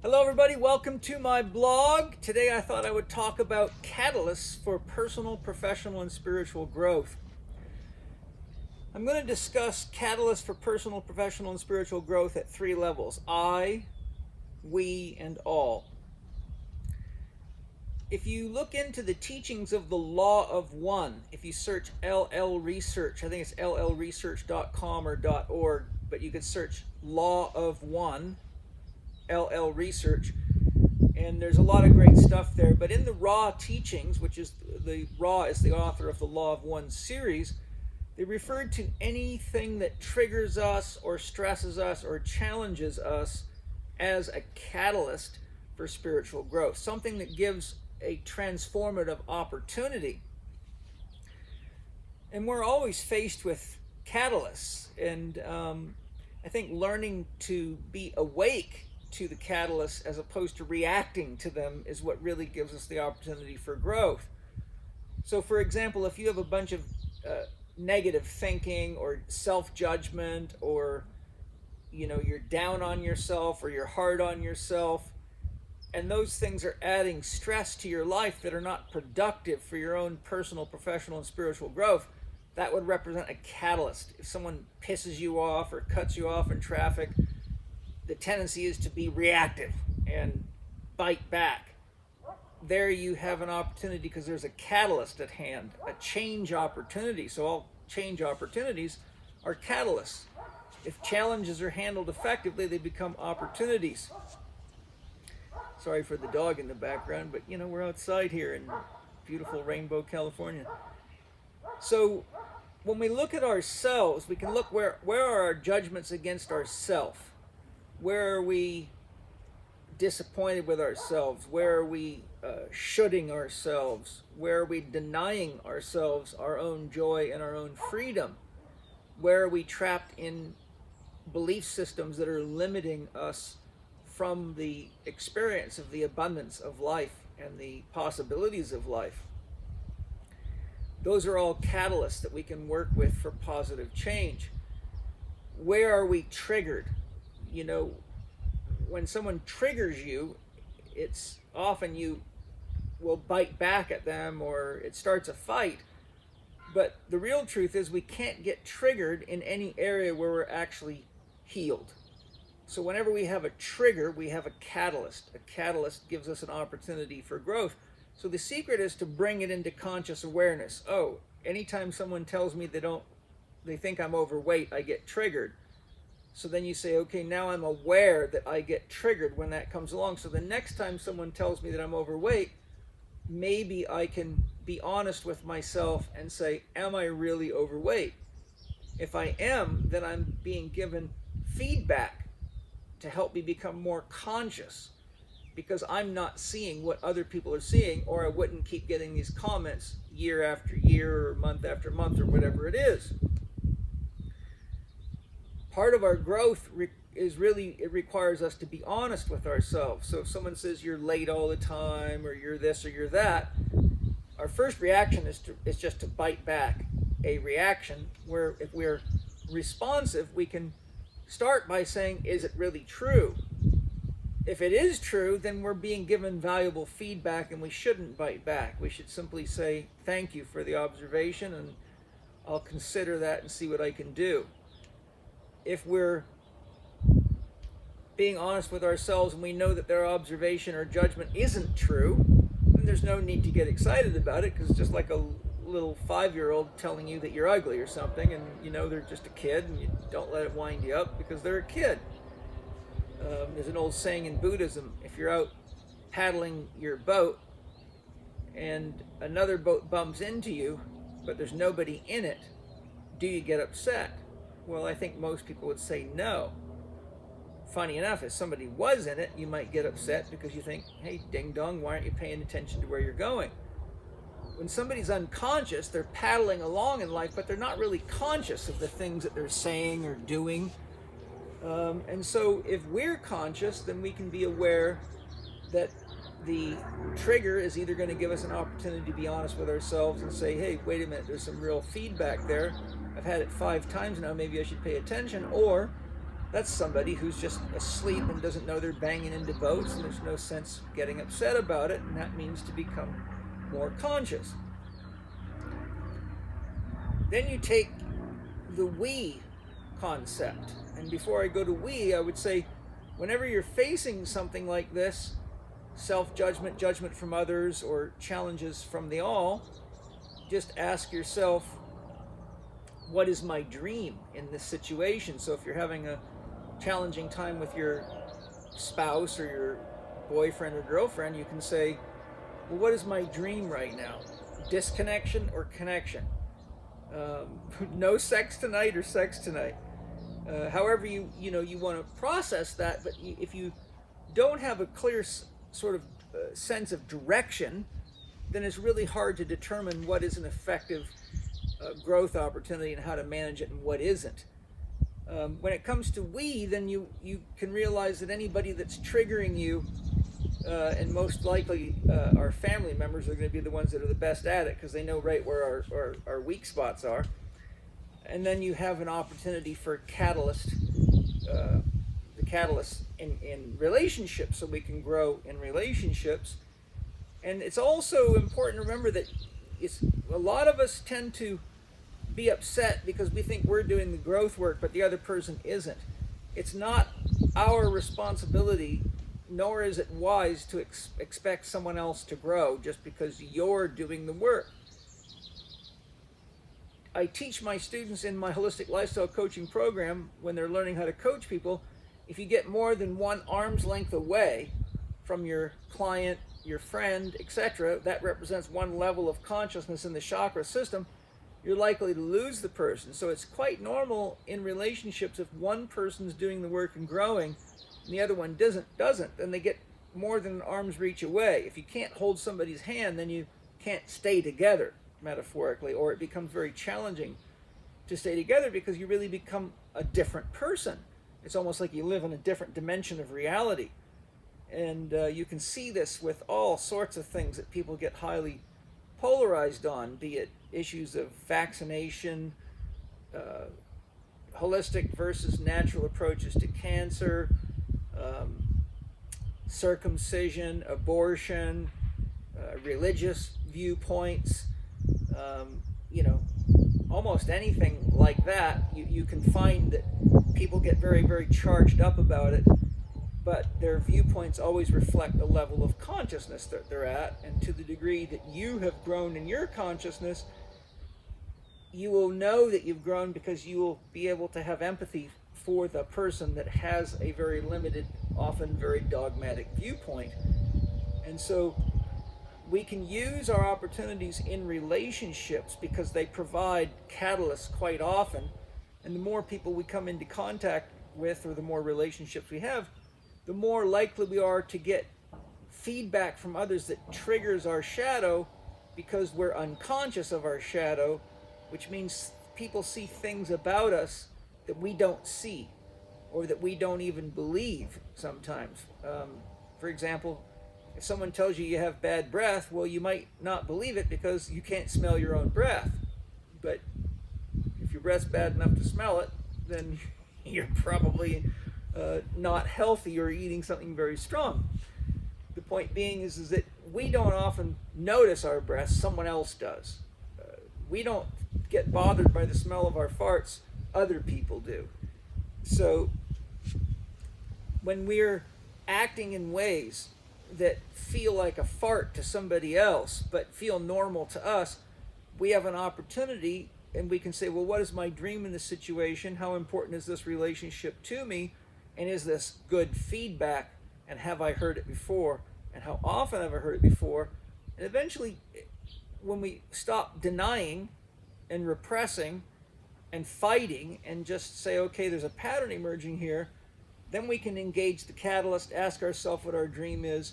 Hello everybody, welcome to my blog. Today I thought I would talk about catalysts for personal, professional, and spiritual growth. I'm going to discuss catalysts for personal, professional, and spiritual growth at three levels: I, we, and all. If you look into the teachings of the Law of One, if you search LL Research, I think it's llresearch.com or .org, but you could search Law of One, LL Research, and there's a lot of great stuff there. But in the Raw teachings, which is the Raw is the author of the Law of One series, they referred to anything that triggers us or stresses us or challenges us as a catalyst for spiritual growth, something that gives a transformative opportunity. And we're always faced with catalysts, and I think learning to be awake to the catalysts as opposed to reacting to them is what really gives us the opportunity for growth. So for example, if you have a bunch of negative thinking or self-judgment, or you're down on yourself or you're hard on yourself, and those things are adding stress to your life that are not productive for your own personal, professional, and spiritual growth, that would represent a catalyst. If someone pisses you off or cuts you off in traffic, the tendency is to be reactive and bite back. There you have an opportunity because there's a catalyst at hand, a change opportunity. So all change opportunities are catalysts. If challenges are handled effectively, they become opportunities. Sorry for the dog in the background, but we're outside here in beautiful Rainbow, California. So when we look at ourselves, we can look where are our judgments against ourselves. Where are we disappointed with ourselves? Where are we shoulding ourselves? Where are we denying ourselves our own joy and our own freedom? Where are we trapped in belief systems that are limiting us from the experience of the abundance of life and the possibilities of life? Those are all catalysts that we can work with for positive change. Where are we triggered? When someone triggers you, it's often you will bite back at them or it starts a fight. But the real truth is we can't get triggered in any area where we're actually healed. So whenever we have a trigger, we have a catalyst. A catalyst gives us an opportunity for growth. So the secret is to bring it into conscious awareness. Oh, anytime someone tells me they think I'm overweight, I get triggered. So then you say, okay, now I'm aware that I get triggered when that comes along. So the next time someone tells me that I'm overweight, maybe I can be honest with myself and say, am I really overweight? If I am, then I'm being given feedback to help me become more conscious, because I'm not seeing what other people are seeing, or I wouldn't keep getting these comments year after year or month after month or whatever it is. Part of our growth it requires us to be honest with ourselves. So if someone says you're late all the time, or you're this or you're that, our first reaction is just to bite back. A reaction where if we're responsive, we can start by saying, is it really true? If it is true, then we're being given valuable feedback and we shouldn't bite back. We should simply say, thank you for the observation, and I'll consider that and see what I can do. If we're being honest with ourselves and we know that their observation or judgment isn't true, then there's no need to get excited about it, because it's just like a little 5-year-old telling you that you're ugly or something, and they're just a kid, and you don't let it wind you up because they're a kid. There's an old saying in Buddhism: if you're out paddling your boat and another boat bumps into you, but there's nobody in it, do you get upset? Well, I think most people would say no. Funny enough, if somebody was in it, you might get upset because you think, hey, ding dong, why aren't you paying attention to where you're going? When somebody's unconscious, they're paddling along in life, but they're not really conscious of the things that they're saying or doing. And so if we're conscious, then we can be aware that the trigger is either going to give us an opportunity to be honest with ourselves and say, hey, wait a minute, there's some real feedback there. I've had it 5 times now, maybe I should pay attention. Or That's somebody who's just asleep and doesn't know they're banging into boats, and there's no sense getting upset about it, and that means to become more conscious. Then you take the we concept. And before I go to we, I would say, whenever you're facing something like this, self-judgment, judgment from others, or challenges from the all, just ask yourself, what is my dream in this situation? So if you're having a challenging time with your spouse or your boyfriend or girlfriend, you can say, well, what is my dream right now? Disconnection or connection? No sex tonight or sex tonight? However you want to process that, but if you don't have a clear sort of sense of direction, then it's really hard to determine what is an effective growth opportunity and how to manage it and what isn't. When it comes to we, then you can realize that anybody that's triggering you, and most likely our family members are going to be the ones that are the best at it, because they know right where our weak spots are. And then you have an opportunity for the catalyst in relationships, so we can grow in relationships. And it's also important to remember that a lot of us tend to be upset because we think we're doing the growth work, but the other person isn't. It's not our responsibility, nor is it wise to expect someone else to grow just because you're doing the work. I teach my students in my holistic lifestyle coaching program, when they're learning how to coach people, if you get more than one arm's length away from your client, your friend, etc., that represents one level of consciousness in the chakra system, you're likely to lose the person. So it's quite normal in relationships, if one person's doing the work and growing and the other one doesn't, then they get more than an arm's reach away. If you can't hold somebody's hand, then you can't stay together, metaphorically, or it becomes very challenging to stay together because you really become a different person. It's almost like you live in a different dimension of reality. And you can see this with all sorts of things that people get highly polarized on, be it issues of vaccination, holistic versus natural approaches to cancer, circumcision, abortion, religious viewpoints, almost anything like that. You can find that people get very, very charged up about it, but their viewpoints always reflect the level of consciousness that they're at, and to the degree that you have grown in your consciousness, you will know that you've grown because you will be able to have empathy for the person that has a very limited, often very dogmatic viewpoint. And so we can use our opportunities in relationships because they provide catalysts quite often, and the more people we come into contact with, or the more relationships we have, the more likely we are to get feedback from others that triggers our shadow, because we're unconscious of our shadow, which means people see things about us that we don't see, or that we don't even believe sometimes. For example, if someone tells you you have bad breath, well, you might not believe it because you can't smell your own breath. But if your breath's bad enough to smell it, then you're probably not healthy or eating something very strong. The point being is that we don't often notice our breath, someone else does. We don't get bothered by the smell of our farts, other people do. So when we're acting in ways that feel like a fart to somebody else but feel normal to us, we have an opportunity, and we can say, well, what is my dream in this situation? How important is this relationship to me? And is this good feedback? And have I heard it before? And how often have I heard it before? And eventually, when we stop denying and repressing and fighting and just say, okay, there's a pattern emerging here, then we can engage the catalyst, ask ourselves what our dream is,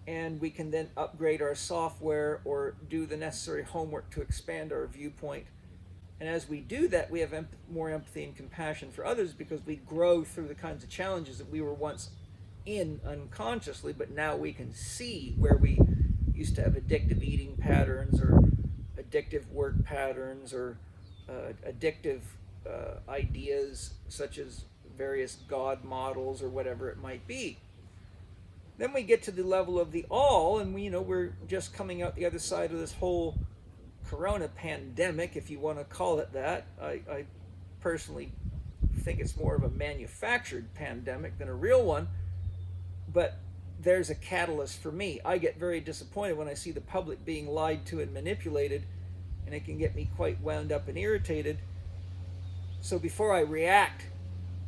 and we can then upgrade our software or do the necessary homework to expand our viewpoint. And as we do that, we have more empathy and compassion for others, because we grow through the kinds of challenges that we were once in unconsciously, but now we can see where we used to have addictive eating patterns, or addictive work patterns, or addictive ideas such as various God models or whatever it might be. Then we get to the level of the all, and we're just coming out the other side of this whole corona pandemic, if you want to call it that. I personally think it's more of a manufactured pandemic than a real one, but there's a catalyst for me. I get very disappointed when I see the public being lied to and manipulated, and it can get me quite wound up and irritated. So before I react,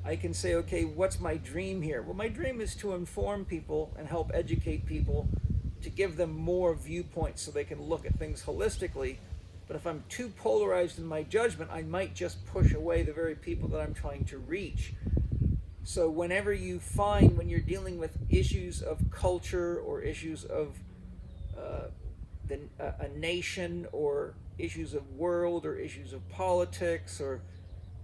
I can say, okay, what's my dream here? Well, my dream is to inform people and help educate people, to give them more viewpoints so they can look at things holistically. But if I'm too polarized in my judgment, I might just push away the very people that I'm trying to reach. So whenever you find, when you're dealing with issues of culture or issues of a nation, or issues of world, or issues of politics, or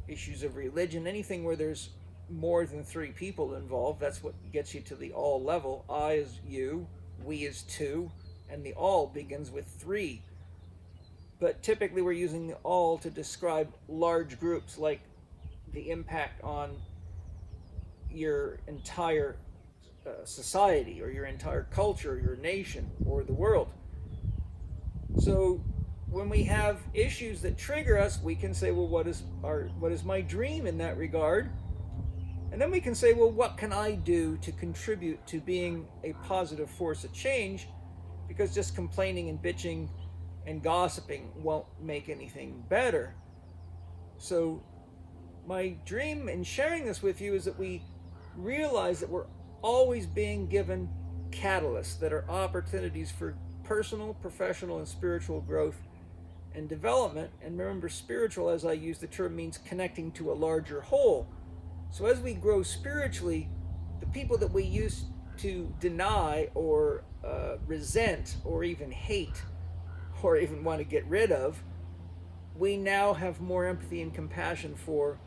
issues of religion, anything where there's more than three people involved, that's what gets you to the all level. I is you, we is two, and the all begins with three. But typically we're using the all to describe large groups, like the impact on your entire society, or your entire culture, your nation, or the world. So when we have issues that trigger us, we can say, well, what is my dream in that regard? And then we can say, well, what can I do to contribute to being a positive force of change? Because just complaining and bitching and gossiping won't make anything better. So my dream in sharing this with you is that we realize that we're always being given catalysts that are opportunities for personal, professional, and spiritual growth and development. And remember, spiritual, as I use the term, means connecting to a larger whole. So as we grow spiritually, the people that we used to deny or resent or even hate or even want to get rid of, we now have more empathy and compassion for,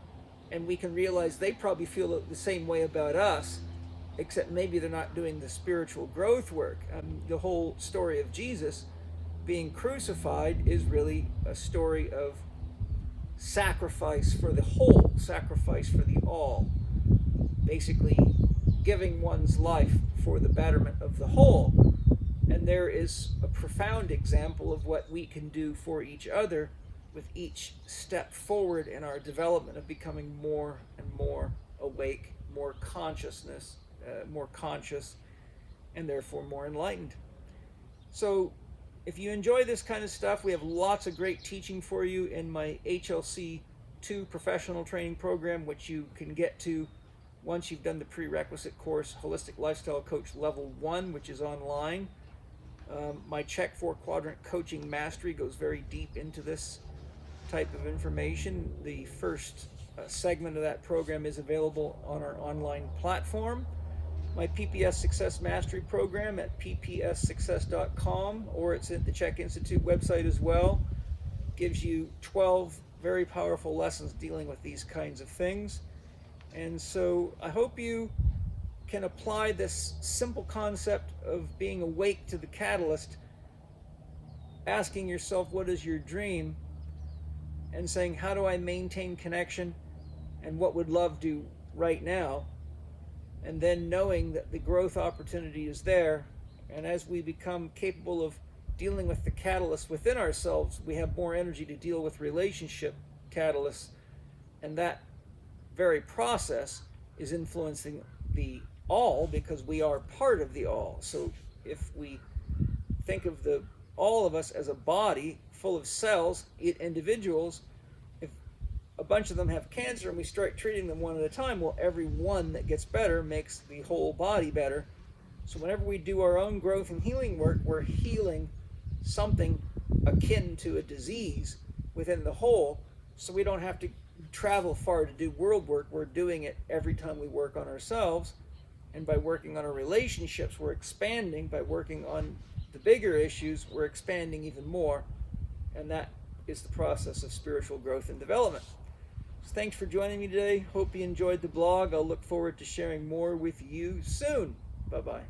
and we can realize they probably feel the same way about us, except maybe they're not doing the spiritual growth work. The whole story of Jesus being crucified is really a story of sacrifice for the whole, sacrifice for the all, basically giving one's life for the betterment of the whole. And there is a profound example of what we can do for each other with each step forward in our development of becoming more and more awake, more consciousness, more conscious, and therefore more enlightened. So if you enjoy this kind of stuff, we have lots of great teaching for you in my HLC 2 professional training program, which you can get to once you've done the prerequisite course, Holistic Lifestyle Coach Level 1, which is online. My Chek 4-Quadrant Coaching Mastery goes very deep into this type of information. The first segment of that program is available on our online platform. My PPS Success Mastery program at ppssuccess.com, or it's at the Chek Institute website as well, gives you 12 very powerful lessons dealing with these kinds of things. And so I hope you can apply this simple concept of being awake to the catalyst, asking yourself, what is your dream? And saying, how do I maintain connection? And what would love do right now? And then knowing that the growth opportunity is there. And as we become capable of dealing with the catalysts within ourselves, we have more energy to deal with relationship catalysts. And that very process is influencing the all, because we are part of the all. So if we think of all of us as a body full of cells, individuals, if a bunch of them have cancer and we start treating them one at a time, well, every one that gets better makes the whole body better. So whenever we do our own growth and healing work, we're healing something akin to a disease within the whole. So we don't have to travel far to do world work. We're doing it every time we work on ourselves. And by working on our relationships, we're expanding. By working on the bigger issues, we're expanding even more. And that is the process of spiritual growth and development. So thanks for joining me today. Hope you enjoyed the blog. I'll look forward to sharing more with you soon. Bye-bye.